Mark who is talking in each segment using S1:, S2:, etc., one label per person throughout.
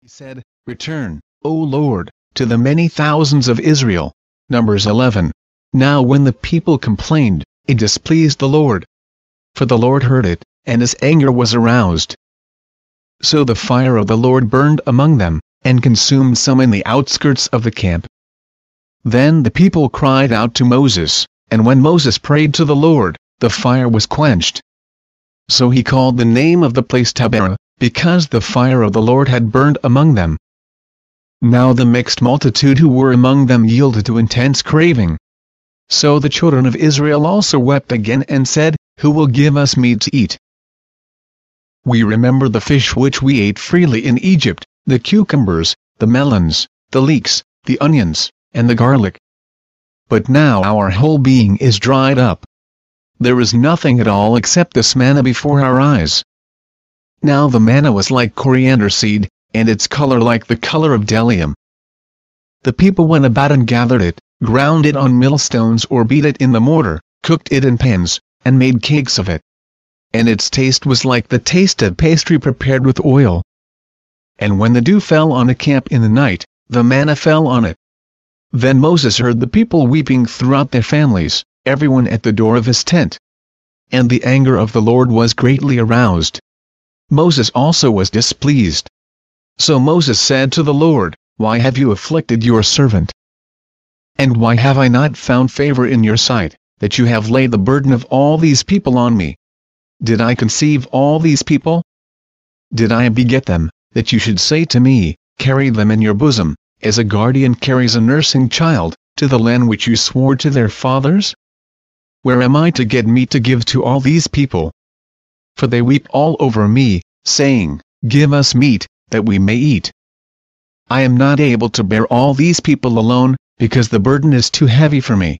S1: He said, "Return, O Lord, to the many thousands of Israel." Numbers 11. Now when the people complained, it displeased the Lord. For the Lord heard it, and his anger was aroused. So the fire of the Lord burned among them, and consumed some in the outskirts of the camp. Then the people cried out to Moses, and when Moses prayed to the Lord, the fire was quenched. So he called the name of the place T.A.Bible, because the fire of the Lord had burned among them. Now the mixed multitude who were among them yielded to intense craving. So the children of Israel also wept again and said, "Who will give us meat to eat? We remember the fish which we ate freely in Egypt, the cucumbers, the melons, the leeks, the onions, and the garlic. But now our whole being is dried up. There is nothing at all except this manna before our eyes." Now the manna was like coriander seed, and its color like the color of bdellium. The people went about and gathered it, ground it on millstones or beat it in the mortar, cooked it in pans, and made cakes of it. And its taste was like the taste of pastry prepared with oil. And when the dew fell on a camp in the night, the manna fell on it. Then Moses heard the people weeping throughout their families, everyone at the door of his tent. And the anger of the Lord was greatly aroused. Moses also was displeased. So Moses said to the Lord, "Why have you afflicted your servant? And why have I not found favor in your sight, that you have laid the burden of all these people on me? Did I conceive all these people? Did I beget them, that you should say to me, Carry them in your bosom, as a guardian carries a nursing child, to the land which you swore to their fathers? Where am I to get meat to give to all these people? For they weep all over me, saying, Give us meat, that we may eat. I am not able to bear all these people alone, because the burden is too heavy for me.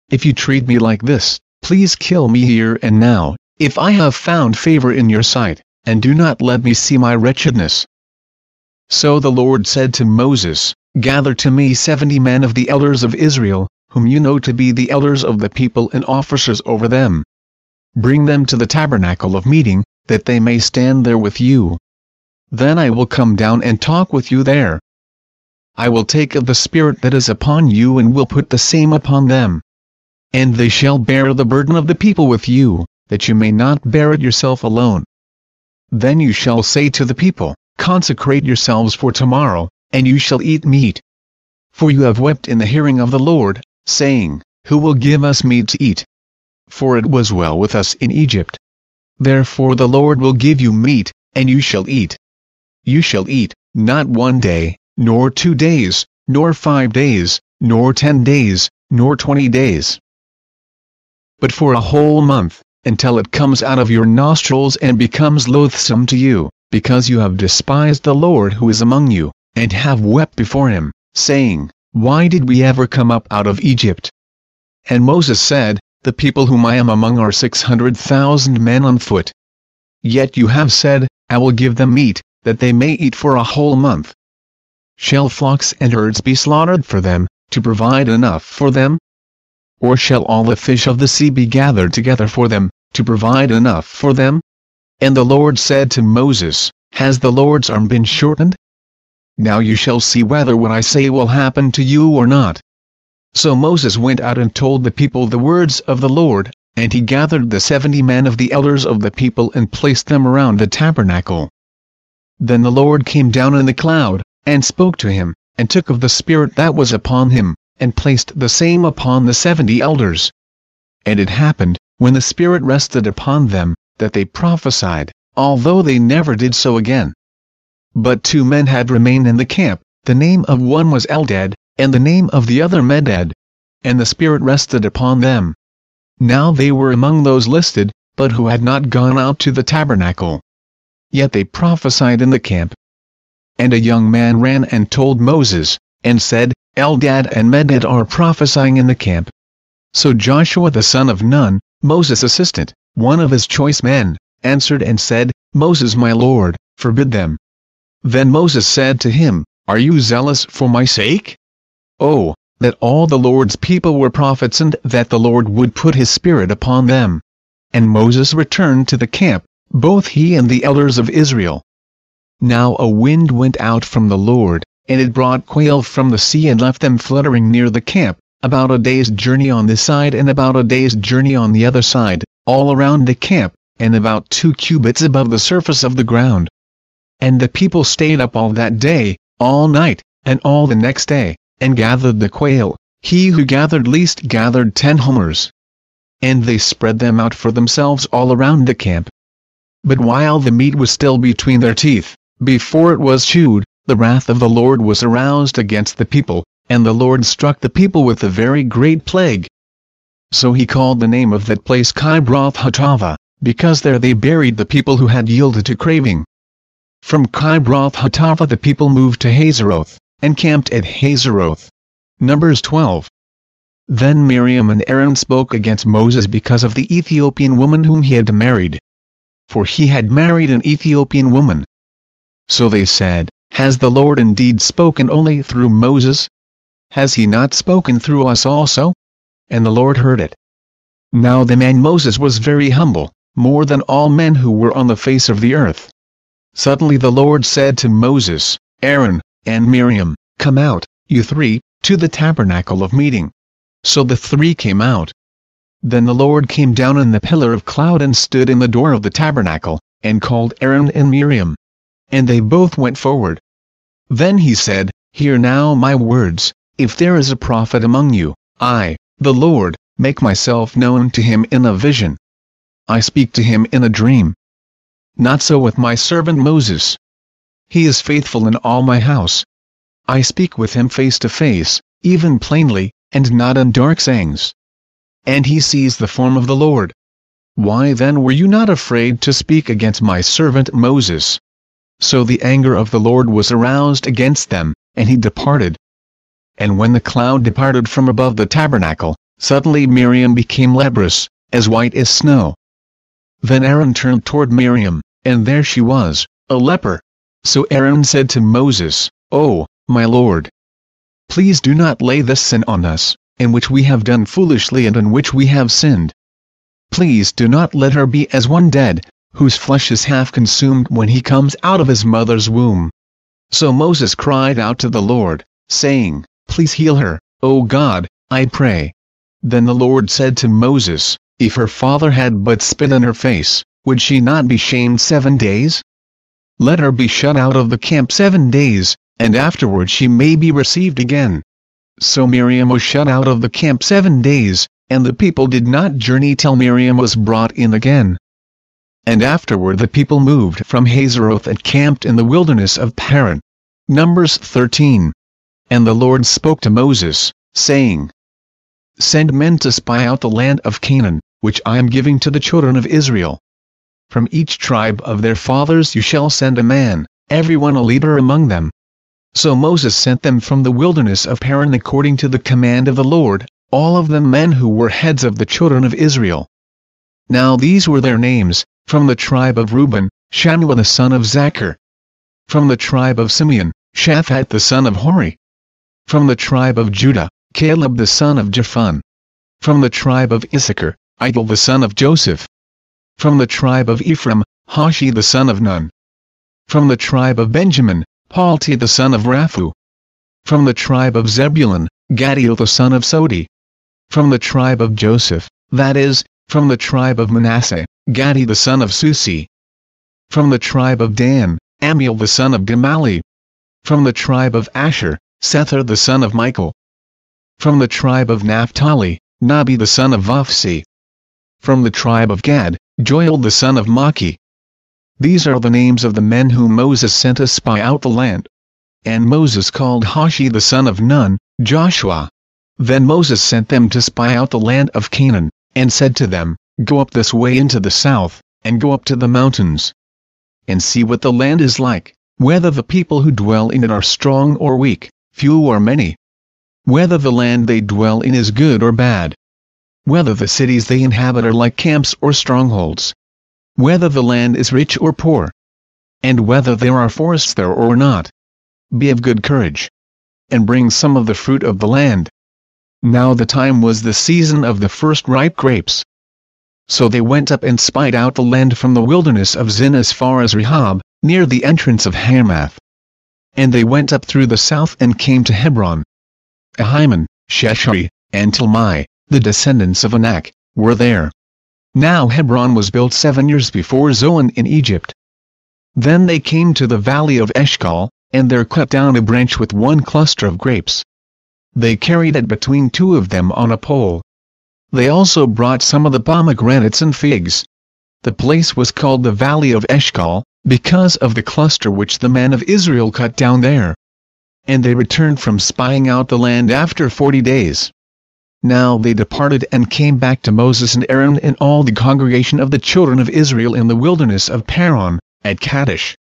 S1: If you treat me like this, please kill me here and now, if I have found favor in your sight, and do not let me see my wretchedness." So the Lord said to Moses, "Gather to me 70 men of the elders of Israel, whom you know to be the elders of the people and officers over them. Bring them to the tabernacle of meeting, that they may stand there with you. Then I will come down and talk with you there. I will take of the Spirit that is upon you and will put the same upon them. And they shall bear the burden of the people with you, that you may not bear it yourself alone. Then you shall say to the people, Consecrate yourselves for tomorrow, and you shall eat meat. For you have wept in the hearing of the Lord, saying, Who will give us meat to eat? For it was well with us in Egypt. Therefore the Lord will give you meat, and you shall eat. You shall eat, not 1 day, nor 2 days, nor 5 days, nor 10 days, nor 20 days. But for a whole month, until it comes out of your nostrils and becomes loathsome to you, because you have despised the Lord who is among you, and have wept before him, saying, Why did we ever come up out of Egypt? And Moses said, The people whom I am among are 600,000 men on foot. Yet you have said, I will give them meat, that they may eat for a whole month. Shall flocks and herds be slaughtered for them, to provide enough for them? Or shall all the fish of the sea be gathered together for them, to provide enough for them? And the Lord said to Moses, Has the Lord's arm been shortened? Now you shall see whether what I say will happen to you or not. So Moses went out and told the people the words of the Lord, and he gathered the 70 men of the elders of the people and placed them around the tabernacle. Then the Lord came down in the cloud, and spoke to him, and took of the Spirit that was upon him, and placed the same upon the 70 elders. And it happened, when the Spirit rested upon them, that they prophesied, although they never did so again. But 2 men had remained in the camp, the name of one was Eldad, and the name of the other Medad. And the Spirit rested upon them. Now they were among those listed, but who had not gone out to the tabernacle. Yet they prophesied in the camp. And a young man ran and told Moses, and said, Eldad and Medad are prophesying in the camp. So Joshua the son of Nun, Moses' assistant, one of his choice men, answered and said, Moses my lord, forbid them. Then Moses said to him, Are you zealous for my sake? Oh, that all the Lord's people were prophets and that the Lord would put his Spirit upon them. And Moses returned to the camp, both he and the elders of Israel. Now a wind went out from the Lord, and it brought quail from the sea and left them fluttering near the camp, about a day's journey on this side and about a day's journey on the other side, all around the camp, and about 2 cubits above the surface of the ground. And the people stayed up all that day, all night, and all the next day, and gathered the quail. He who gathered least gathered 10 homers. And they spread them out for themselves all around the camp. But while the meat was still between their teeth, before it was chewed, the wrath of the Lord was aroused against the people, and the Lord struck the people with a very great plague. So he called the name of that place Kibroth-Hattaavah, because there they buried the people who had yielded to craving. From Kibroth-Hattaavah the people moved to Hazeroth, and camped at Hazeroth. Numbers 12. Then Miriam and Aaron spoke against Moses because of the Ethiopian woman whom he had married. For he had married an Ethiopian woman. So they said, Has the Lord indeed spoken only through Moses? Has he not spoken through us also? And the Lord heard it. Now the man Moses was very humble, more than all men who were on the face of the earth. Suddenly the Lord said to Moses, Aaron, and Miriam, Come out, you 3, to the tabernacle of meeting. So the 3 came out. Then the Lord came down in the pillar of cloud and stood in the door of the tabernacle, and called Aaron and Miriam. And they both went forward. Then he said, Hear now my words, if there is a prophet among you, I, the Lord, make myself known to him in a vision. I speak to him in a dream. Not so with my servant Moses. He is faithful in all my house. I speak with him face to face, even plainly, and not in dark sayings. And he sees the form of the Lord. Why then were you not afraid to speak against my servant Moses? So the anger of the Lord was aroused against them, and he departed. And when the cloud departed from above the tabernacle, suddenly Miriam became leprous, as white as snow. Then Aaron turned toward Miriam, and there she was, a leper. So Aaron said to Moses, O, my Lord, please do not lay this sin on us, in which we have done foolishly and in which we have sinned. Please do not let her be as one dead, whose flesh is half consumed when he comes out of his mother's womb. So Moses cried out to the Lord, saying, Please heal her, O God, I pray. Then the Lord said to Moses, If her father had but spit in her face, would she not be shamed 7 days? Let her be shut out of the camp 7 days, and afterward she may be received again. So Miriam was shut out of the camp 7 days, and the people did not journey till Miriam was brought in again. And afterward the people moved from Hazeroth and camped in the wilderness of Paran. Numbers 13. And the Lord spoke to Moses, saying, Send men to spy out the land of Canaan, which I am giving to the children of Israel. From each tribe of their fathers you shall send a man, everyone a leader among them. So Moses sent them from the wilderness of Paran according to the command of the Lord, all of them men who were heads of the children of Israel. Now these were their names, from the tribe of Reuben, Shammua the son of Zachar. From the tribe of Simeon, Shaphat the son of Hori. From the tribe of Judah, Caleb the son of Jephunneh. From the tribe of Issachar, Idol the son of Joseph. From the tribe of Ephraim, Hoshi the son of Nun. From the tribe of Benjamin, Palti the son of Raphu. From the tribe of Zebulun, Gaddiel the son of Sodi. From the tribe of Joseph, that is, from the tribe of Manasseh, Gadi the son of Susi. From the tribe of Dan, Amiel the son of Gamali. From the tribe of Asher, Sethur the son of Michael. From the tribe of Naphtali, Nabi the son of Vophsi. From the tribe of Gad, Joel the son of Maki. These are the names of the men whom Moses sent to spy out the land. And Moses called Hoshi the son of Nun, Joshua. Then Moses sent them to spy out the land of Canaan, and said to them, Go up this way into the south, and go up to the mountains. And see what the land is like, whether the people who dwell in it are strong or weak, few or many. Whether the land they dwell in is good or bad. Whether the cities they inhabit are like camps or strongholds. Whether the land is rich or poor. And whether there are forests there or not. Be of good courage. And bring some of the fruit of the land. Now the time was the season of the first ripe grapes. So they went up and spied out the land from the wilderness of Zin as far as Rehob, near the entrance of Hamath. And they went up through the south and came to Hebron. Ahiman, Sheshai, and Talmai, the descendants of Anak, were there. Now Hebron was built 7 years before Zoan in Egypt. Then they came to the valley of Eshcol, and there cut down a branch with one cluster of grapes. They carried it between two of them on a pole. They also brought some of the pomegranates and figs. The place was called the valley of Eshcol, because of the cluster which the men of Israel cut down there. And they returned from spying out the land after 40 days. Now they departed and came back to Moses and Aaron and all the congregation of the children of Israel in the wilderness of Paran, at Kadesh.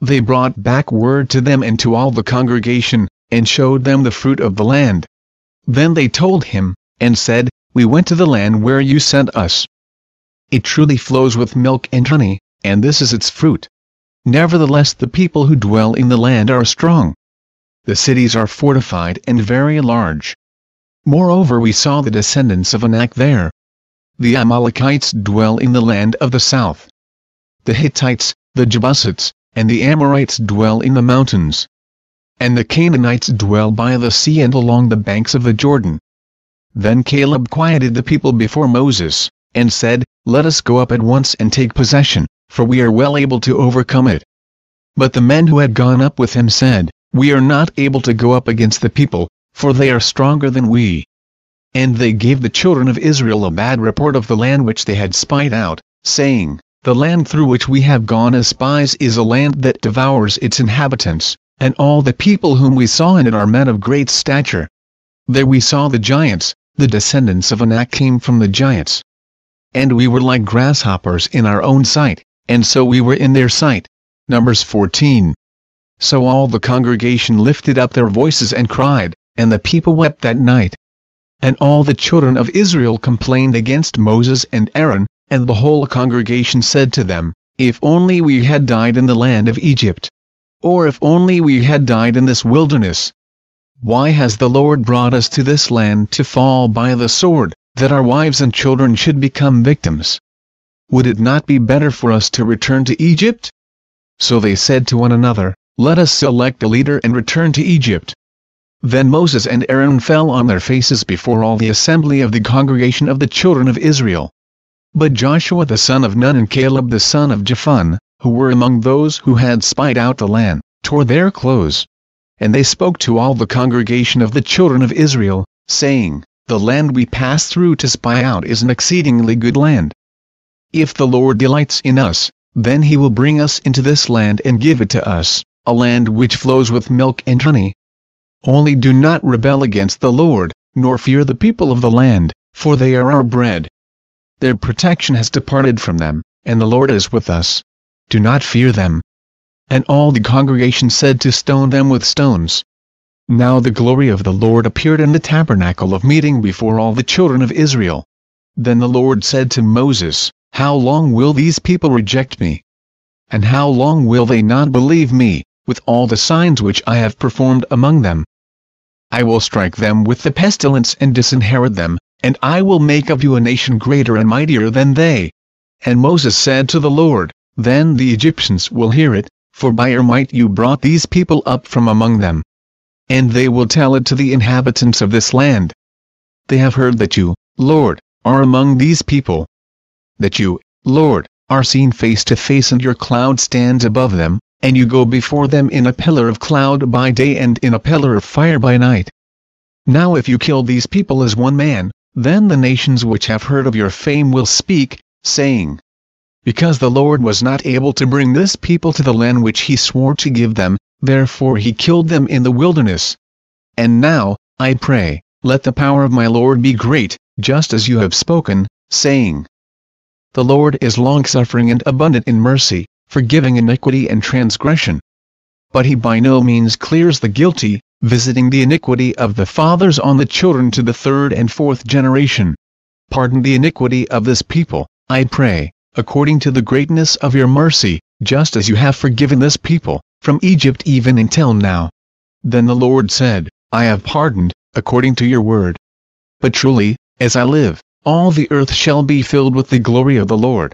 S1: They brought back word to them and to all the congregation, and showed them the fruit of the land. Then they told him, and said, We went to the land where you sent us. It truly flows with milk and honey, and this is its fruit. Nevertheless the people who dwell in the land are strong. The cities are fortified and very large. Moreover we saw the descendants of Anak there. The Amalekites dwell in the land of the south. The Hittites, the Jebusites, and the Amorites dwell in the mountains. And the Canaanites dwell by the sea and along the banks of the Jordan. Then Caleb quieted the people before Moses, and said, Let us go up at once and take possession, for we are well able to overcome it. But the men who had gone up with him said, We are not able to go up against the people, for they are stronger than we. And they gave the children of Israel a bad report of the land which they had spied out, saying, The land through which we have gone as spies is a land that devours its inhabitants, and all the people whom we saw in it are men of great stature. There we saw the giants, the descendants of Anak came from the giants. And we were like grasshoppers in our own sight, and so we were in their sight. Numbers 14. So all the congregation lifted up their voices and cried, and the people wept that night. And all the children of Israel complained against Moses and Aaron, and the whole congregation said to them, If only we had died in the land of Egypt! Or if only we had died in this wilderness! Why has the Lord brought us to this land to fall by the sword, that our wives and children should become victims? Would it not be better for us to return to Egypt? So they said to one another, Let us select a leader and return to Egypt. Then Moses and Aaron fell on their faces before all the assembly of the congregation of the children of Israel. But Joshua the son of Nun and Caleb the son of Jephunneh, who were among those who had spied out the land, tore their clothes. And they spoke to all the congregation of the children of Israel, saying, The land we passed through to spy out is an exceedingly good land. If the Lord delights in us, then he will bring us into this land and give it to us, a land which flows with milk and honey. Only do not rebel against the Lord, nor fear the people of the land, for they are our bread. Their protection has departed from them, and the Lord is with us. Do not fear them. And all the congregation said to stone them with stones. Now the glory of the Lord appeared in the tabernacle of meeting before all the children of Israel. Then the Lord said to Moses, How long will these people reject me? And how long will they not believe me, with all the signs which I have performed among them? I will strike them with the pestilence and disinherit them, and I will make of you a nation greater and mightier than they. And Moses said to the Lord, Then the Egyptians will hear it, for by your might you brought these people up from among them. And they will tell it to the inhabitants of this land. They have heard that you, Lord, are among these people. That you, Lord, are seen face to face and your cloud stands above them, and you go before them in a pillar of cloud by day and in a pillar of fire by night. Now if you kill these people as one man, then the nations which have heard of your fame will speak, saying, Because the Lord was not able to bring this people to the land which he swore to give them, therefore he killed them in the wilderness. And now, I pray, let the power of my Lord be great, just as you have spoken, saying, The Lord is longsuffering and abundant in mercy, forgiving iniquity and transgression. But he by no means clears the guilty, visiting the iniquity of the fathers on the children to the third and fourth generation. Pardon the iniquity of this people, I pray, according to the greatness of your mercy, just as you have forgiven this people, from Egypt even until now. Then the Lord said, I have pardoned, according to your word. But truly, as I live, all the earth shall be filled with the glory of the Lord.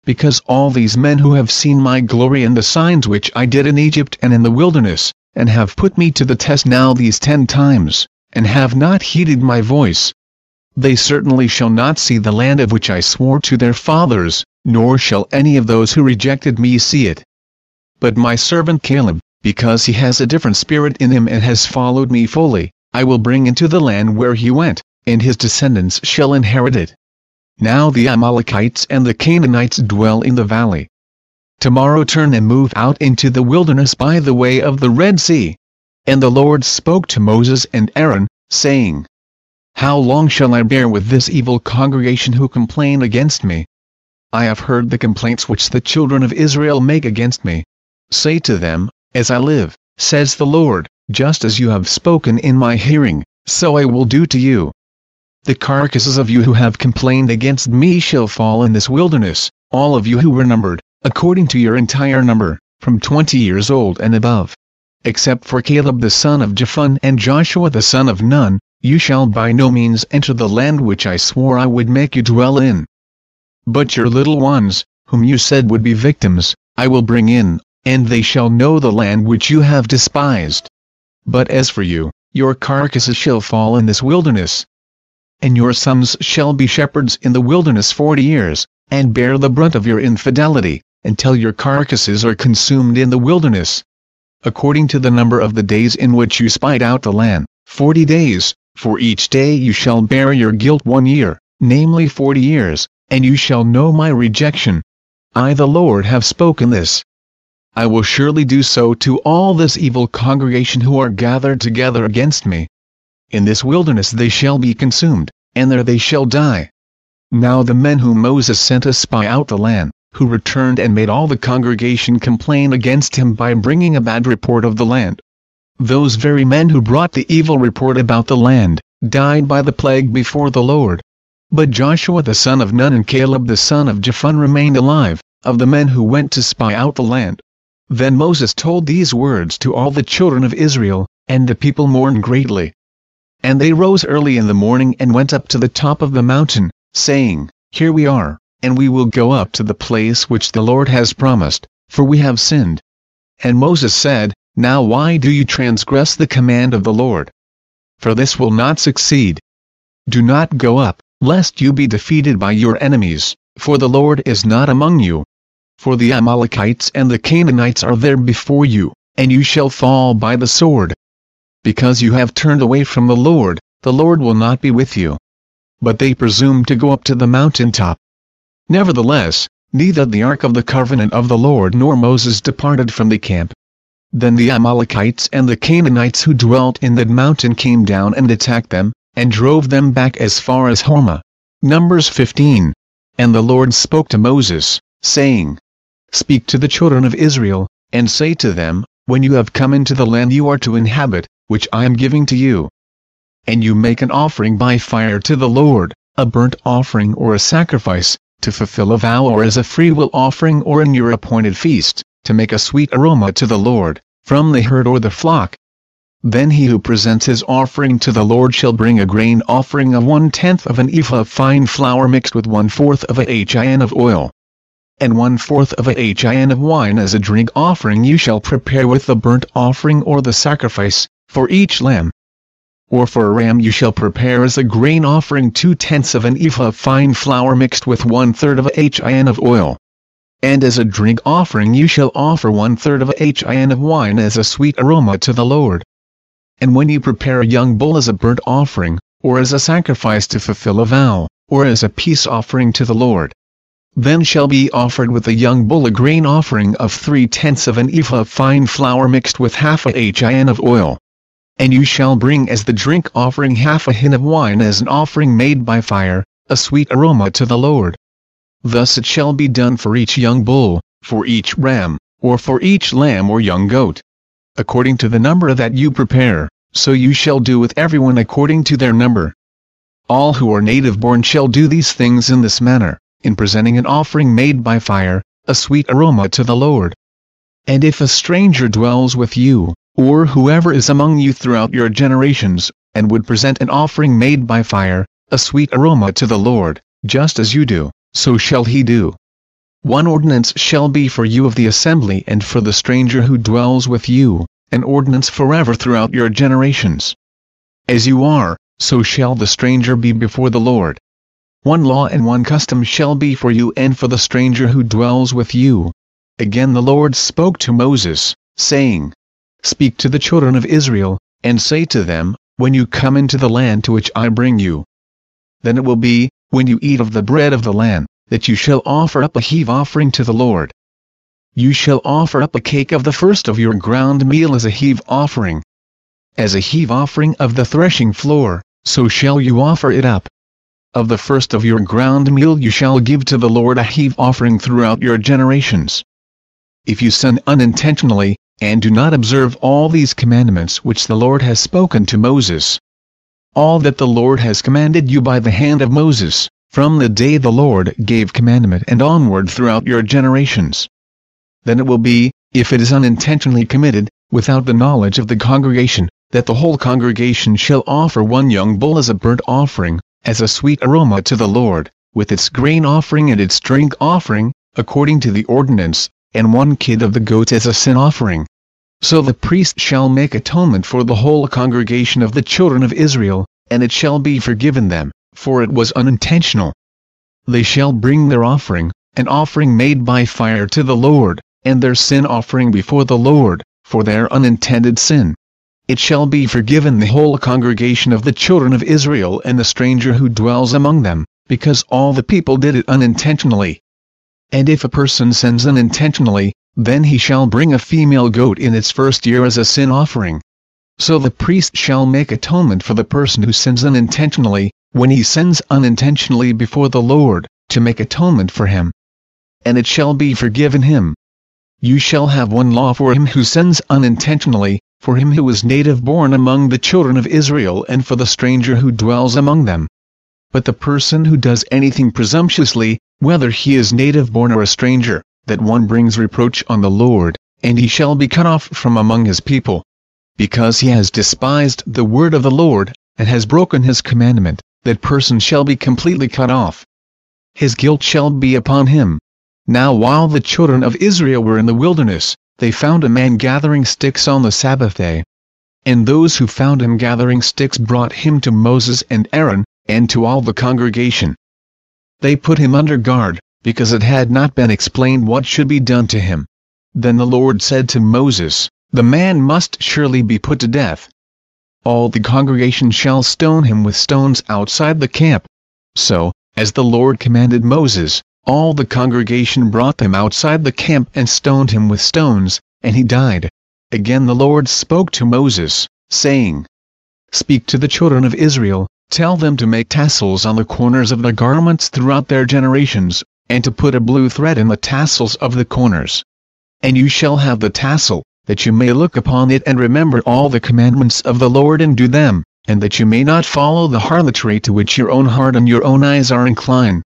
S1: because all these men who have seen my glory and the signs which I did in Egypt and in the wilderness, and have put me to the test now these 10 times, and have not heeded my voice, they certainly shall not see the land of which I swore to their fathers, nor shall any of those who rejected me see it. But my servant Caleb, because he has a different spirit in him and has followed me fully, I will bring into the land where he went, and his descendants shall inherit it. Now the Amalekites and the Canaanites dwell in the valley. Tomorrow turn and move out into the wilderness by the way of the Red Sea. And the Lord spoke to Moses and Aaron, saying, How long shall I bear with this evil congregation who complain against me? I have heard the complaints which the children of Israel make against me. Say to them, As I live, says the Lord, just as you have spoken in my hearing, so I will do to you. The carcasses of you who have complained against me shall fall in this wilderness, all of you who were numbered, according to your entire number, from 20 years old and above. Except for Caleb the son of Jephunneh and Joshua the son of Nun, you shall by no means enter the land which I swore I would make you dwell in. But your little ones, whom you said would be victims, I will bring in, and they shall know the land which you have despised. But as for you, your carcasses shall fall in this wilderness. And your sons shall be shepherds in the wilderness 40 years, and bear the brunt of your infidelity, until your carcasses are consumed in the wilderness. According to the number of the days in which you spied out the land, 40 days, for each day you shall bear your guilt 1 year, namely 40 years, and you shall know my rejection. I the Lord have spoken this. I will surely do so to all this evil congregation who are gathered together against me. In this wilderness they shall be consumed, and there they shall die. Now the men whom Moses sent to spy out the land, who returned and made all the congregation complain against him by bringing a bad report of the land. Those very men who brought the evil report about the land, died by the plague before the Lord. But Joshua the son of Nun and Caleb the son of Jephunneh remained alive, of the men who went to spy out the land. Then Moses told these words to all the children of Israel, and the people mourned greatly. And they rose early in the morning and went up to the top of the mountain, saying, Here we are, and we will go up to the place which the Lord has promised, for we have sinned. And Moses said, Now why do you transgress the command of the Lord? For this will not succeed. Do not go up, lest you be defeated by your enemies, for the Lord is not among you. For the Amalekites and the Canaanites are there before you, and you shall fall by the sword. Because you have turned away from the Lord will not be with you. But they presumed to go up to the mountain top. Nevertheless, neither the ark of the covenant of the Lord nor Moses departed from the camp. Then the Amalekites and the Canaanites who dwelt in that mountain came down and attacked them, and drove them back as far as Hormah. Numbers 15. And the Lord spoke to Moses, saying, Speak to the children of Israel, and say to them, When you have come into the land you are to inhabit, which I am giving to you, and you make an offering by fire to the Lord, a burnt offering or a sacrifice, to fulfill a vow or as a freewill offering or in your appointed feast, to make a sweet aroma to the Lord, from the herd or the flock. Then he who presents his offering to the Lord shall bring a grain offering of 1/10 of an ephah of fine flour mixed with 1/4 of a hin of oil, and 1/4 of a hin of wine as a drink offering you shall prepare with the burnt offering or the sacrifice, for each lamb. Or for a ram you shall prepare as a grain offering 2/10 of an ephah of fine flour mixed with 1/3 of a hin of oil. And as a drink offering you shall offer 1/3 of a hin of wine as a sweet aroma to the Lord. And when you prepare a young bull as a burnt offering, or as a sacrifice to fulfill a vow, or as a peace offering to the Lord, then shall be offered with the young bull a grain offering of 3/10 of an ephah of fine flour mixed with half a hin of oil. And you shall bring as the drink offering half a hin of wine as an offering made by fire, a sweet aroma to the Lord. Thus it shall be done for each young bull, for each ram, or for each lamb or young goat. According to the number that you prepare, so you shall do with everyone according to their number. All who are native-born shall do these things in this manner, in presenting an offering made by fire, a sweet aroma to the Lord. And if a stranger dwells with you, or whoever is among you throughout your generations, and would present an offering made by fire, a sweet aroma to the Lord, just as you do, so shall he do. One ordinance shall be for you of the assembly and for the stranger who dwells with you, an ordinance forever throughout your generations. As you are, so shall the stranger be before the Lord. One law and one custom shall be for you and for the stranger who dwells with you. Again the Lord spoke to Moses, saying, Speak to the children of Israel, and say to them, when you come into the land to which I bring you. Then it will be, when you eat of the bread of the land, that you shall offer up a heave offering to the Lord. You shall offer up a cake of the first of your ground meal as a heave offering. As a heave offering of the threshing floor, so shall you offer it up. Of the first of your ground meal you shall give to the Lord a heave offering throughout your generations. If you sin unintentionally, and do not observe all these commandments which the Lord has spoken to Moses, all that the Lord has commanded you by the hand of Moses, from the day the Lord gave commandment and onward throughout your generations, then it will be, if it is unintentionally committed, without the knowledge of the congregation, that the whole congregation shall offer one young bull as a burnt offering, as a sweet aroma to the Lord, with its grain offering and its drink offering, according to the ordinance, and one kid of the goats as a sin offering. So the priest shall make atonement for the whole congregation of the children of Israel, and it shall be forgiven them, for it was unintentional. They shall bring their offering, an offering made by fire to the Lord, and their sin offering before the Lord, for their unintended sin. It shall be forgiven the whole congregation of the children of Israel and the stranger who dwells among them, because all the people did it unintentionally. And if a person sins unintentionally, then he shall bring a female goat in its first year as a sin offering. So the priest shall make atonement for the person who sins unintentionally, when he sins unintentionally before the Lord, to make atonement for him. And it shall be forgiven him. You shall have one law for him who sins unintentionally, for him who is native born among the children of Israel and for the stranger who dwells among them. But the person who does anything presumptuously, whether he is native born or a stranger, that one brings reproach on the Lord, and he shall be cut off from among his people. Because he has despised the word of the Lord, and has broken his commandment, that person shall be completely cut off. His guilt shall be upon him. Now while the children of Israel were in the wilderness, they found a man gathering sticks on the Sabbath day. And those who found him gathering sticks brought him to Moses and Aaron, and to all the congregation. They put him under guard, because it had not been explained what should be done to him. Then the Lord said to Moses, The man must surely be put to death. All the congregation shall stone him with stones outside the camp. So, as the Lord commanded Moses, all the congregation brought them outside the camp and stoned him with stones, and he died. Again the Lord spoke to Moses, saying, Speak to the children of Israel, tell them to make tassels on the corners of their garments throughout their generations, and to put a blue thread in the tassels of the corners. And you shall have the tassel, that you may look upon it and remember all the commandments of the Lord and do them, and that you may not follow the harlotry to which your own heart and your own eyes are inclined.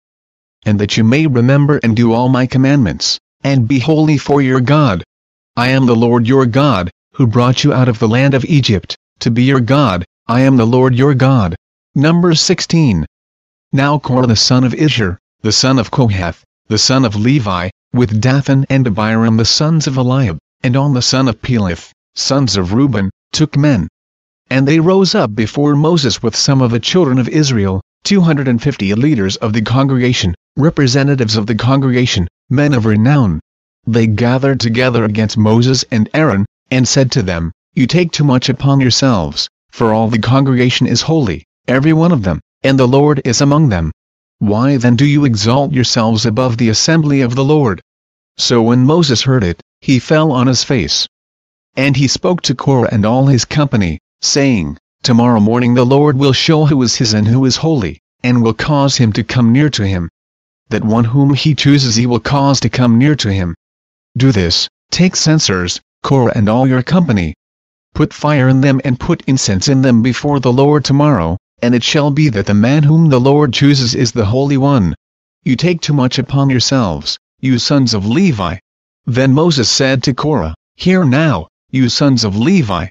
S1: And that you may remember and do all my commandments, and be holy for your God. I am the Lord your God, who brought you out of the land of Egypt, to be your God. I am the Lord your God. Numbers 16. Now Korah the son of Ishar, the son of Kohath, the son of Levi, with Dathan and Abiram the sons of Eliab, and On the son of Peleth, sons of Reuben, took men. And they rose up before Moses with some of the children of Israel, 250 leaders of the congregation, representatives of the congregation, men of renown. They gathered together against Moses and Aaron, and said to them, You take too much upon yourselves, for all the congregation is holy, every one of them, and the Lord is among them. Why then do you exalt yourselves above the assembly of the Lord? So when Moses heard it, he fell on his face. And he spoke to Korah and all his company, saying, Tomorrow morning the Lord will show who is his and who is holy, and will cause him to come near to him. That one whom he chooses he will cause to come near to him. Do this, take censers, Korah and all your company. Put fire in them and put incense in them before the Lord tomorrow, and it shall be that the man whom the Lord chooses is the Holy One. You take too much upon yourselves, you sons of Levi. Then Moses said to Korah, Hear now, you sons of Levi.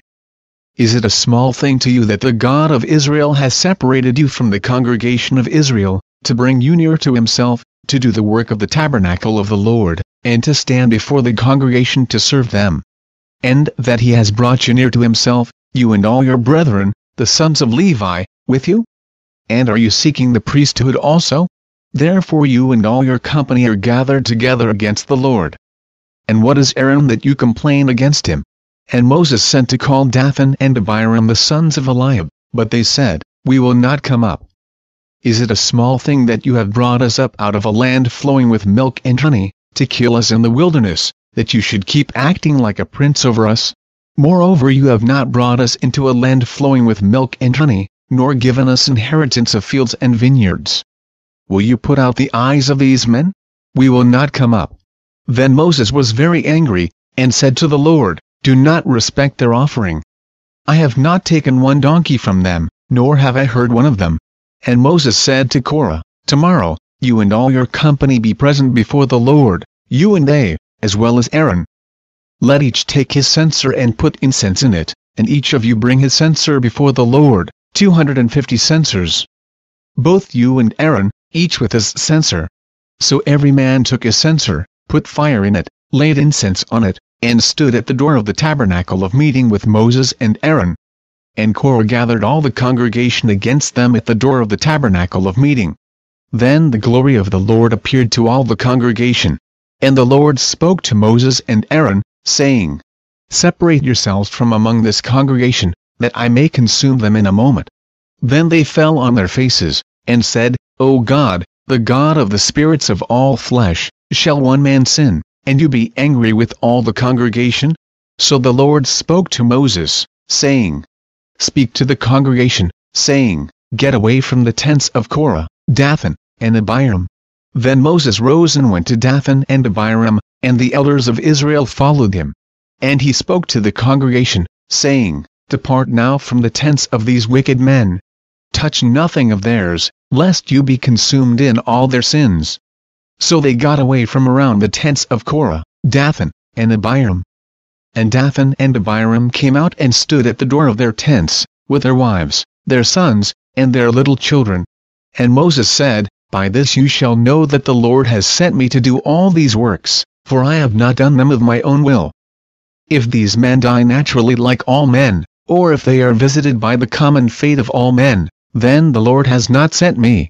S1: Is it a small thing to you that the God of Israel has separated you from the congregation of Israel, to bring you near to himself, to do the work of the tabernacle of the Lord, and to stand before the congregation to serve them. And that he has brought you near to himself, you and all your brethren, the sons of Levi, with you? And are you seeking the priesthood also? Therefore you and all your company are gathered together against the Lord. And what is Aaron that you complain against him? And Moses sent to call Dathan and Abiram the sons of Eliab, but they said, We will not come up. Is it a small thing that you have brought us up out of a land flowing with milk and honey, to kill us in the wilderness, that you should keep acting like a prince over us? Moreover you have not brought us into a land flowing with milk and honey, nor given us inheritance of fields and vineyards. Will you put out the eyes of these men? We will not come up. Then Moses was very angry, and said to the Lord, Do not respect their offering. I have not taken one donkey from them, nor have I heard one of them. And Moses said to Korah, Tomorrow, you and all your company be present before the Lord, you and they, as well as Aaron. Let each take his censer and put incense in it, and each of you bring his censer before the Lord, 250 censers. Both you and Aaron, each with his censer. So every man took his censer, put fire in it, laid incense on it, and stood at the door of the tabernacle of meeting with Moses and Aaron. And Korah gathered all the congregation against them at the door of the tabernacle of meeting. Then the glory of the Lord appeared to all the congregation. And the Lord spoke to Moses and Aaron, saying, Separate yourselves from among this congregation, that I may consume them in a moment. Then they fell on their faces, and said, O God, the God of the spirits of all flesh, shall one man sin, and you be angry with all the congregation? So the Lord spoke to Moses, saying, Speak to the congregation, saying, Get away from the tents of Korah, Dathan, and Abiram. Then Moses rose and went to Dathan and Abiram, and the elders of Israel followed him. And he spoke to the congregation, saying, Depart now from the tents of these wicked men. Touch nothing of theirs, lest you be consumed in all their sins. So they got away from around the tents of Korah, Dathan, and Abiram. And Dathan and Abiram came out and stood at the door of their tents, with their wives, their sons, and their little children. And Moses said, By this you shall know that the Lord has sent me to do all these works, for I have not done them of my own will. If these men die naturally like all men, or if they are visited by the common fate of all men, then the Lord has not sent me.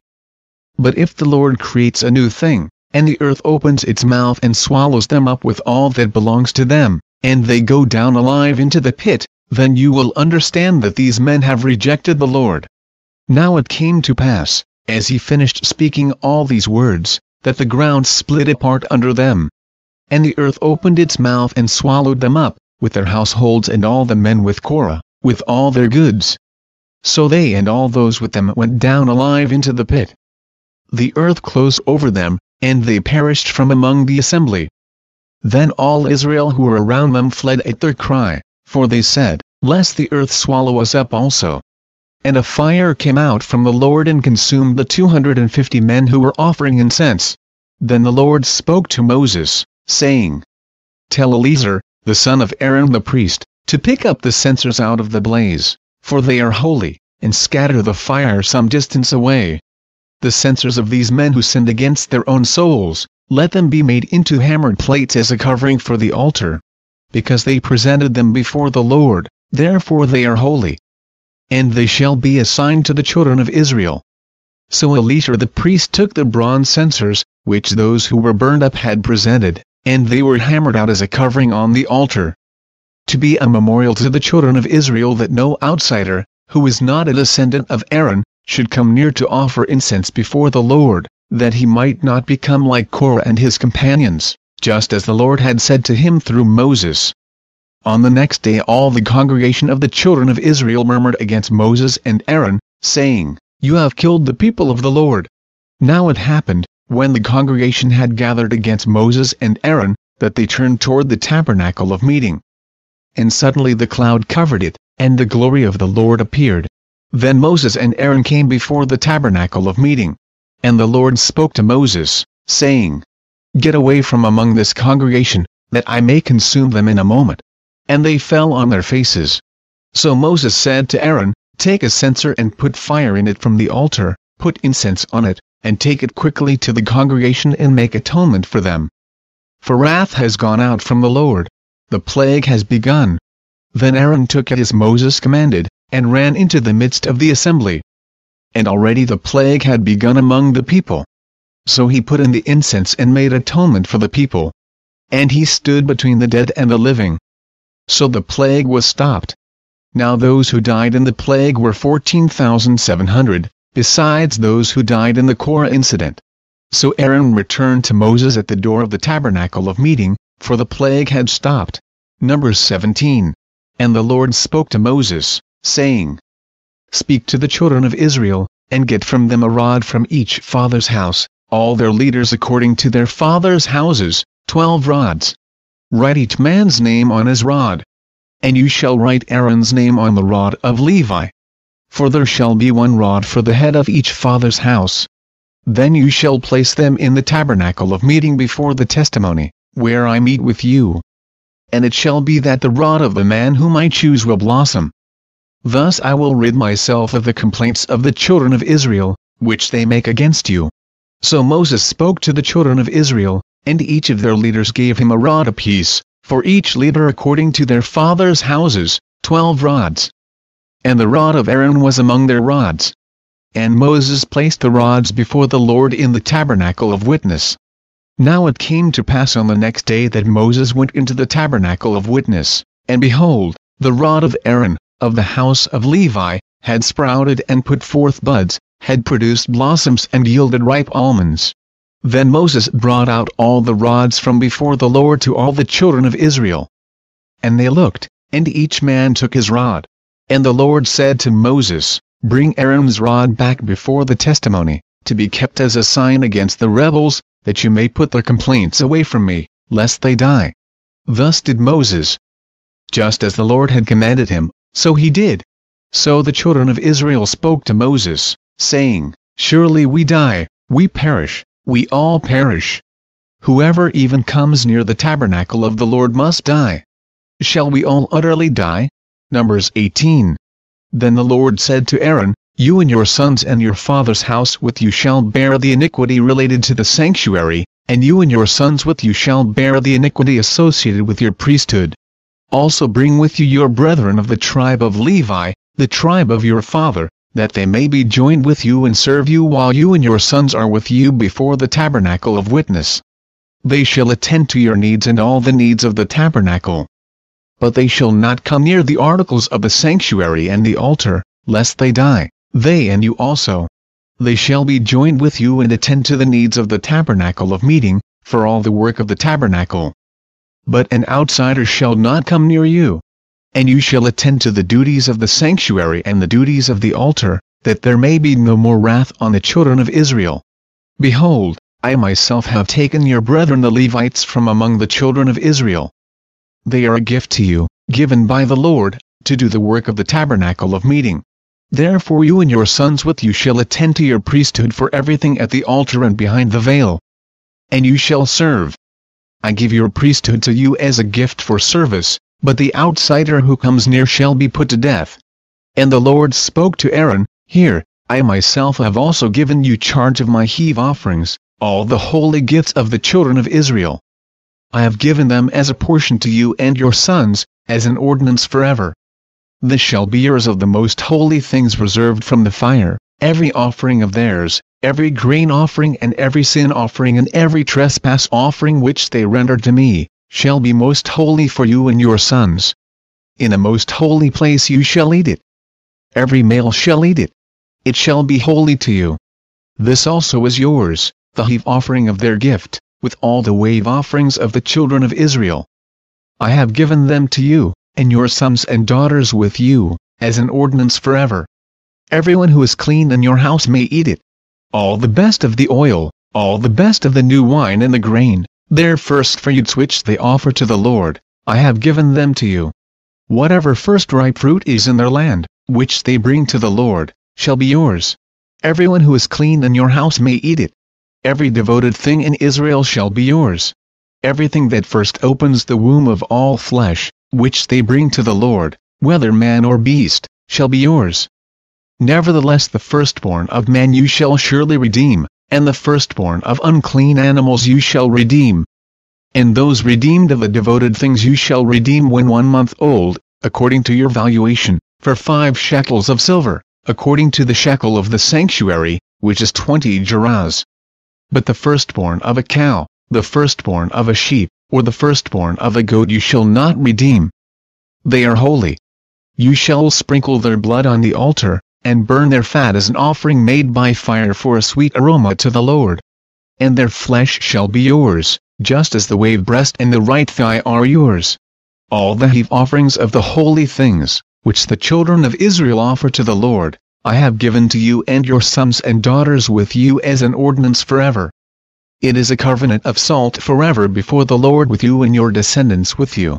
S1: But if the Lord creates a new thing, and the earth opens its mouth and swallows them up with all that belongs to them, and they go down alive into the pit, then you will understand that these men have rejected the Lord. Now it came to pass, as he finished speaking all these words, that the ground split apart under them. And the earth opened its mouth and swallowed them up, with their households and all the men with Korah, with all their goods. So they and all those with them went down alive into the pit. The earth closed over them, and they perished from among the assembly. Then all Israel who were around them fled at their cry, for they said, Lest the earth swallow us up also. And a fire came out from the Lord and consumed the 250 men who were offering incense. Then the Lord spoke to Moses, saying, Tell Eleazar, the son of Aaron the priest, to pick up the censers out of the blaze, for they are holy, and scatter the fire some distance away. The censers of these men who sinned against their own souls, let them be made into hammered plates as a covering for the altar. Because they presented them before the Lord, therefore they are holy. And they shall be assigned to the children of Israel. So Eleazar the priest took the bronze censers, which those who were burned up had presented, and they were hammered out as a covering on the altar, to be a memorial to the children of Israel that no outsider, who is not a descendant of Aaron, should come near to offer incense before the Lord, that he might not become like Korah and his companions, just as the Lord had said to him through Moses. On the next day all the congregation of the children of Israel murmured against Moses and Aaron, saying, You have killed the people of the Lord. Now it happened, when the congregation had gathered against Moses and Aaron, that they turned toward the tabernacle of meeting. And suddenly the cloud covered it, and the glory of the Lord appeared. Then Moses and Aaron came before the tabernacle of meeting. And the Lord spoke to Moses, saying, Get away from among this congregation, that I may consume them in a moment. And they fell on their faces. So Moses said to Aaron, Take a censer and put fire in it from the altar, put incense on it, and take it quickly to the congregation and make atonement for them. For wrath has gone out from the Lord, the plague has begun. Then Aaron took it as Moses commanded, and ran into the midst of the assembly. And already the plague had begun among the people. So he put in the incense and made atonement for the people. And he stood between the dead and the living. So the plague was stopped. Now those who died in the plague were 14,700, besides those who died in the Korah incident. So Aaron returned to Moses at the door of the tabernacle of meeting, for the plague had stopped. Numbers 17. And the Lord spoke to Moses, saying, Speak to the children of Israel, and get from them a rod from each father's house, all their leaders according to their fathers' houses, 12 rods. Write each man's name on his rod. And you shall write Aaron's name on the rod of Levi. For there shall be one rod for the head of each father's house. Then you shall place them in the tabernacle of meeting before the testimony, where I meet with you. And it shall be that the rod of the man whom I choose will blossom. Thus I will rid myself of the complaints of the children of Israel, which they make against you. So Moses spoke to the children of Israel, and each of their leaders gave him a rod apiece, for each leader according to their fathers' houses, 12 rods. And the rod of Aaron was among their rods. And Moses placed the rods before the Lord in the tabernacle of witness. Now it came to pass on the next day that Moses went into the tabernacle of witness, and behold, the rod of Aaron, of the house of Levi, had sprouted and put forth buds, had produced blossoms and yielded ripe almonds. Then Moses brought out all the rods from before the Lord to all the children of Israel. And they looked, and each man took his rod. And the Lord said to Moses, Bring Aaron's rod back before the testimony, to be kept as a sign against the rebels, that you may put their complaints away from me, lest they die. Thus did Moses. Just as the Lord had commanded him, so he did. So the children of Israel spoke to Moses, saying, Surely we die, we perish, we all perish. Whoever even comes near the tabernacle of the Lord must die. Shall we all utterly die? Numbers 18. Then the Lord said to Aaron, You and your sons and your father's house with you shall bear the iniquity related to the sanctuary, and you and your sons with you shall bear the iniquity associated with your priesthood. Also bring with you your brethren of the tribe of Levi, the tribe of your father, that they may be joined with you and serve you while you and your sons are with you before the tabernacle of witness. They shall attend to your needs and all the needs of the tabernacle. But they shall not come near the articles of the sanctuary and the altar, lest they die, they and you also. They shall be joined with you and attend to the needs of the tabernacle of meeting, for all the work of the tabernacle. But an outsider shall not come near you. And you shall attend to the duties of the sanctuary and the duties of the altar, that there may be no more wrath on the children of Israel. Behold, I myself have taken your brethren the Levites from among the children of Israel. They are a gift to you, given by the Lord, to do the work of the tabernacle of meeting. Therefore you and your sons with you shall attend to your priesthood for everything at the altar and behind the veil. And you shall serve. I give your priesthood to you as a gift for service, but the outsider who comes near shall be put to death. And the Lord spoke to Aaron, Here, I myself have also given you charge of my heave offerings, all the holy gifts of the children of Israel. I have given them as a portion to you and your sons, as an ordinance forever. This shall be yours of the most holy things reserved from the fire, every offering of theirs, every grain offering and every sin offering and every trespass offering which they render to me, shall be most holy for you and your sons. In a most holy place you shall eat it. Every male shall eat it. It shall be holy to you. This also is yours, the heave offering of their gift, with all the wave offerings of the children of Israel. I have given them to you, and your sons and daughters with you, as an ordinance forever. Everyone who is clean in your house may eat it. All the best of the oil, all the best of the new wine and the grain, their first fruits which they offer to the Lord, I have given them to you. Whatever first ripe fruit is in their land, which they bring to the Lord, shall be yours. Everyone who is clean in your house may eat it. Every devoted thing in Israel shall be yours. Everything that first opens the womb of all flesh, which they bring to the Lord, whether man or beast, shall be yours. Nevertheless the firstborn of man you shall surely redeem, and the firstborn of unclean animals you shall redeem. And those redeemed of the devoted things you shall redeem when 1 month old, according to your valuation, for 5 shekels of silver, according to the shekel of the sanctuary, which is 20 gerahs. But the firstborn of a cow, the firstborn of a sheep, or the firstborn of a goat you shall not redeem. They are holy. You shall sprinkle their blood on the altar, and burn their fat as an offering made by fire for a sweet aroma to the Lord. And their flesh shall be yours, just as the wave breast and the right thigh are yours. All the heave offerings of the holy things, which the children of Israel offer to the Lord, I have given to you and your sons and daughters with you as an ordinance forever. It is a covenant of salt forever before the Lord with you and your descendants with you.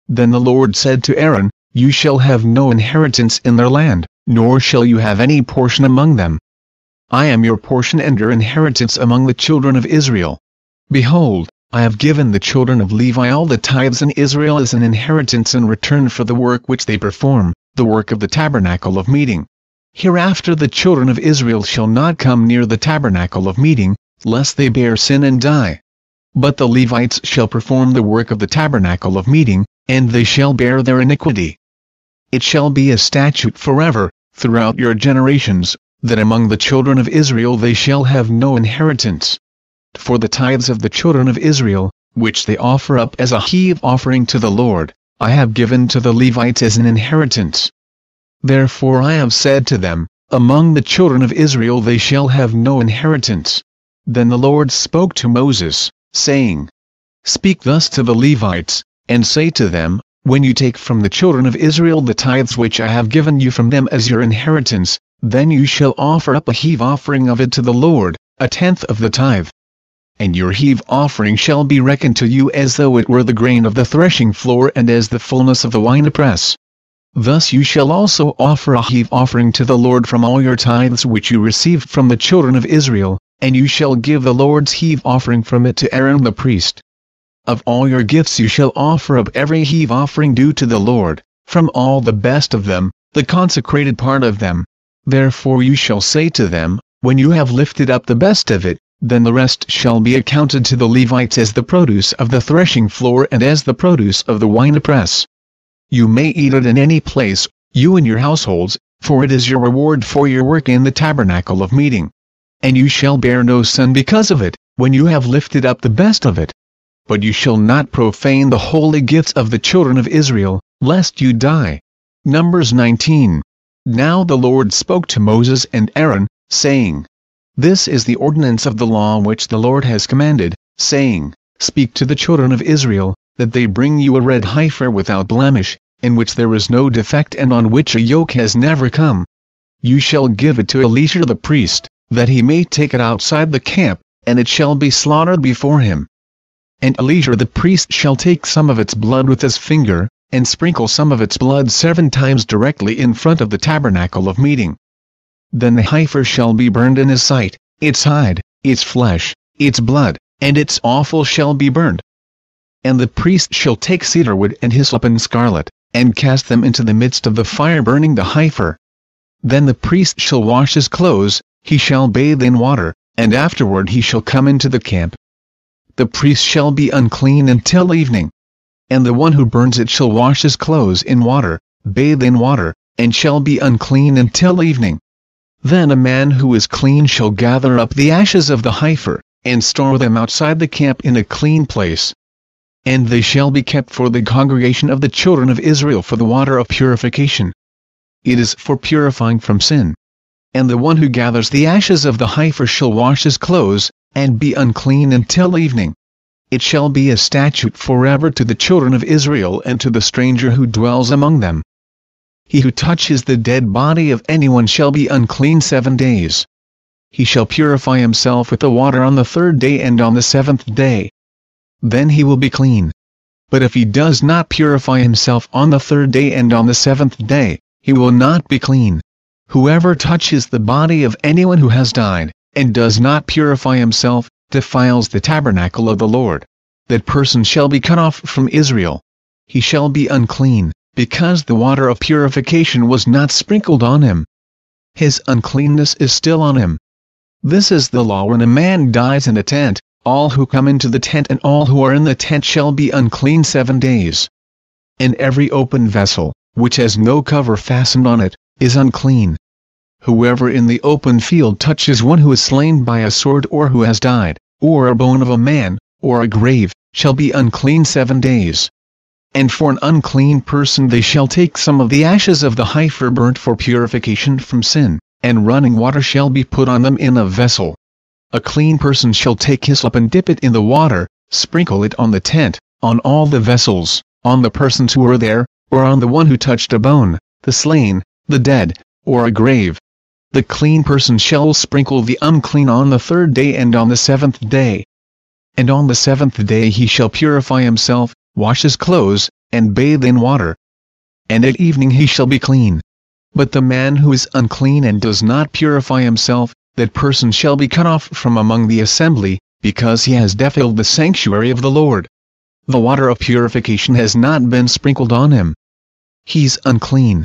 S1: Then the Lord said to Aaron, You shall have no inheritance in their land, nor shall you have any portion among them. I am your portion and your inheritance among the children of Israel. Behold, I have given the children of Levi all the tithes in Israel as an inheritance in return for the work which they perform, the work of the tabernacle of meeting. Hereafter the children of Israel shall not come near the tabernacle of meeting, lest they bear sin and die. But the Levites shall perform the work of the tabernacle of meeting, and they shall bear their iniquity. It shall be a statute forever, throughout your generations, that among the children of Israel they shall have no inheritance. For the tithes of the children of Israel, which they offer up as a heave offering to the Lord, I have given to the Levites as an inheritance. Therefore I have said to them, Among the children of Israel they shall have no inheritance. Then the Lord spoke to Moses, saying, Speak thus to the Levites, and say to them, When you take from the children of Israel the tithes which I have given you from them as your inheritance, then you shall offer up a heave offering of it to the Lord, 1/10 of the tithe. And your heave offering shall be reckoned to you as though it were the grain of the threshing floor and as the fullness of the winepress. Thus you shall also offer a heave offering to the Lord from all your tithes which you received from the children of Israel, and you shall give the Lord's heave offering from it to Aaron the priest. Of all your gifts you shall offer up every heave offering due to the Lord, from all the best of them, the consecrated part of them. Therefore you shall say to them, When you have lifted up the best of it, then the rest shall be accounted to the Levites as the produce of the threshing floor and as the produce of the winepress. You may eat it in any place, you and your households, for it is your reward for your work in the tabernacle of meeting. And you shall bear no sin because of it, when you have lifted up the best of it. But you shall not profane the holy gifts of the children of Israel, lest you die. Numbers 19. Now the Lord spoke to Moses and Aaron, saying, This is the ordinance of the law which the Lord has commanded, saying, Speak to the children of Israel, that they bring you a red heifer without blemish, in which there is no defect and on which a yoke has never come. You shall give it to Eleazar the priest, that he may take it outside the camp, and it shall be slaughtered before him. And Eleazar the priest shall take some of its blood with his finger, and sprinkle some of its blood 7 times directly in front of the tabernacle of meeting. Then the heifer shall be burned in his sight, its hide, its flesh, its blood, and its offal shall be burned. And the priest shall take cedar wood and hyssop and scarlet, and cast them into the midst of the fire burning the heifer. Then the priest shall wash his clothes, he shall bathe in water, and afterward he shall come into the camp. The priest shall be unclean until evening. And the one who burns it shall wash his clothes in water, bathe in water, and shall be unclean until evening. Then a man who is clean shall gather up the ashes of the heifer, and store them outside the camp in a clean place. And they shall be kept for the congregation of the children of Israel for the water of purification. It is for purifying from sin. And the one who gathers the ashes of the heifer shall wash his clothes, and be unclean until evening. It shall be a statute forever to the children of Israel and to the stranger who dwells among them. He who touches the dead body of anyone shall be unclean 7 days. He shall purify himself with the water on the 3rd day and on the 7th day. Then he will be clean. But if he does not purify himself on the 3rd day and on the 7th day, he will not be clean. Whoever touches the body of anyone who has died, and does not purify himself, defiles the tabernacle of the Lord. That person shall be cut off from Israel. He shall be unclean, because the water of purification was not sprinkled on him. His uncleanness is still on him. This is the law when a man dies in a tent, all who come into the tent and all who are in the tent shall be unclean 7 days. And every open vessel, which has no cover fastened on it, is unclean. Whoever in the open field touches one who is slain by a sword or who has died, or a bone of a man, or a grave, shall be unclean 7 days. And for an unclean person they shall take some of the ashes of the heifer burnt for purification from sin, and running water shall be put on them in a vessel. A clean person shall take hyssop and dip it in the water, sprinkle it on the tent, on all the vessels, on the persons who were there, or on the one who touched a bone, the slain, the dead, or a grave. The clean person shall sprinkle the unclean on the 3rd day and on the 7th day. And on the 7th day he shall purify himself, wash his clothes, and bathe in water. And at evening he shall be clean. But the man who is unclean and does not purify himself, that person shall be cut off from among the assembly, because he has defiled the sanctuary of the Lord. The water of purification has not been sprinkled on him. He's unclean.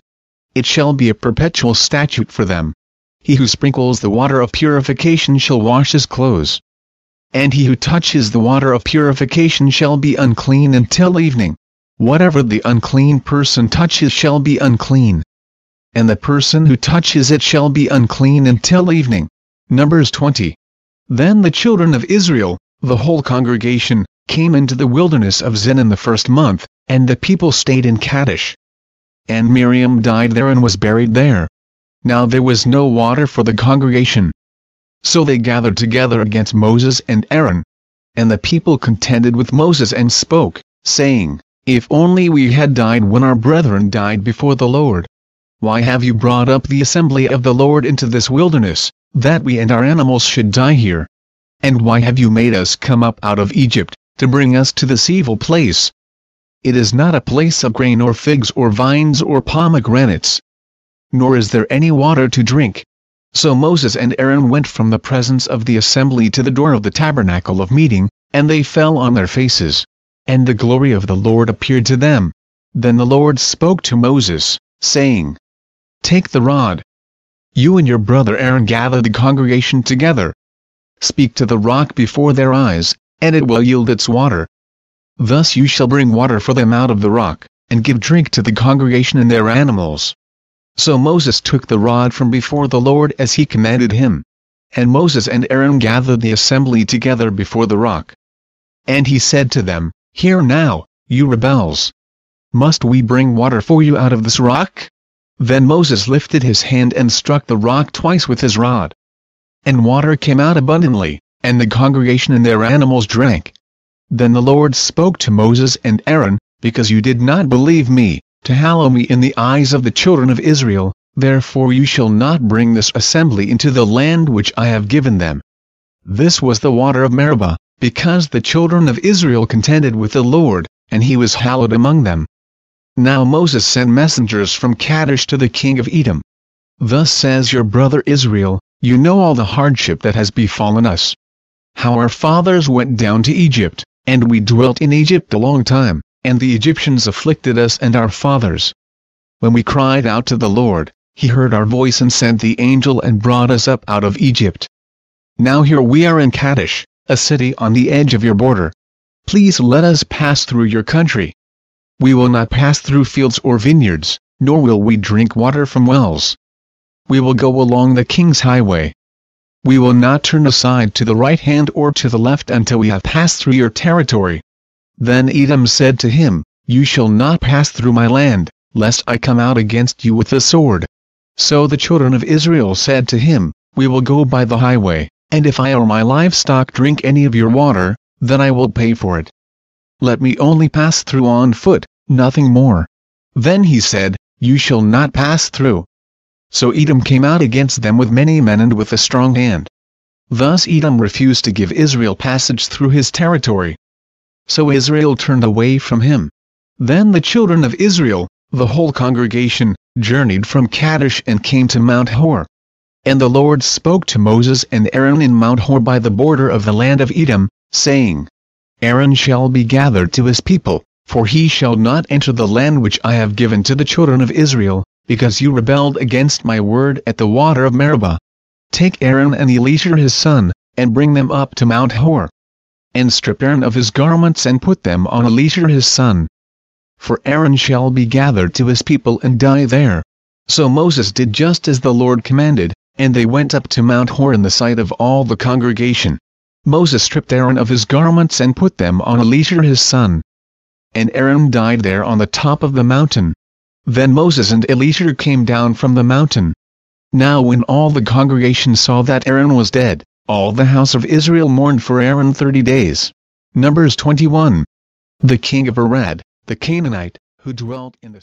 S1: It shall be a perpetual statute for them. He who sprinkles the water of purification shall wash his clothes. And he who touches the water of purification shall be unclean until evening. Whatever the unclean person touches shall be unclean. And the person who touches it shall be unclean until evening. Numbers 20. Then the children of Israel, the whole congregation, came into the wilderness of Zin in the 1st month, and the people stayed in Kadesh. And Miriam died there and was buried there. Now there was no water for the congregation. So they gathered together against Moses and Aaron. And the people contended with Moses and spoke, saying, If only we had died when our brethren died before the Lord. Why have you brought up the assembly of the Lord into this wilderness, that we and our animals should die here? And why have you made us come up out of Egypt, to bring us to this evil place? It is not a place of grain or figs or vines or pomegranates. Nor is there any water to drink. So Moses and Aaron went from the presence of the assembly to the door of the tabernacle of meeting, and they fell on their faces. And the glory of the Lord appeared to them. Then the Lord spoke to Moses, saying, Take the rod. You and your brother Aaron gather the congregation together. Speak to the rock before their eyes, and it will yield its water. Thus you shall bring water for them out of the rock, and give drink to the congregation and their animals. So Moses took the rod from before the Lord as he commanded him. And Moses and Aaron gathered the assembly together before the rock. And he said to them, Hear now, you rebels. Must we bring water for you out of this rock? Then Moses lifted his hand and struck the rock twice with his rod. And water came out abundantly, and the congregation and their animals drank. Then the Lord spoke to Moses and Aaron, Because you did not believe me, to hallow me in the eyes of the children of Israel, therefore you shall not bring this assembly into the land which I have given them. This was the water of Meribah, because the children of Israel contended with the Lord, and he was hallowed among them. Now Moses sent messengers from Kadesh to the king of Edom. Thus says your brother Israel, You know all the hardship that has befallen us. How our fathers went down to Egypt, and we dwelt in Egypt a long time, and the Egyptians afflicted us and our fathers. When we cried out to the Lord, he heard our voice and sent the angel and brought us up out of Egypt. Now here we are in Kadesh, a city on the edge of your border. Please let us pass through your country. We will not pass through fields or vineyards, nor will we drink water from wells. We will go along the king's highway. We will not turn aside to the right hand or to the left until we have passed through your territory. Then Edom said to him, You shall not pass through my land, lest I come out against you with the sword. So the children of Israel said to him, We will go by the highway, and if I or my livestock drink any of your water, then I will pay for it. Let me only pass through on foot, nothing more. Then he said, You shall not pass through. So Edom came out against them with many men and with a strong hand. Thus Edom refused to give Israel passage through his territory. So Israel turned away from him. Then the children of Israel, the whole congregation, journeyed from Kadesh and came to Mount Hor. And the Lord spoke to Moses and Aaron in Mount Hor by the border of the land of Edom, saying, Aaron shall be gathered to his people, for he shall not enter the land which I have given to the children of Israel, because you rebelled against my word at the water of Meribah. Take Aaron and Eleazar his son, and bring them up to Mount Hor. And strip Aaron of his garments and put them on Eleazar his son. For Aaron shall be gathered to his people and die there. So Moses did just as the Lord commanded, and they went up to Mount Hor in the sight of all the congregation. Moses stripped Aaron of his garments and put them on Eleazar his son. And Aaron died there on the top of the mountain. Then Moses and Eleazar came down from the mountain. Now when all the congregation saw that Aaron was dead, all the house of Israel mourned for Aaron 30 days. Numbers 21. The king of Arad, the Canaanite, who dwelt in the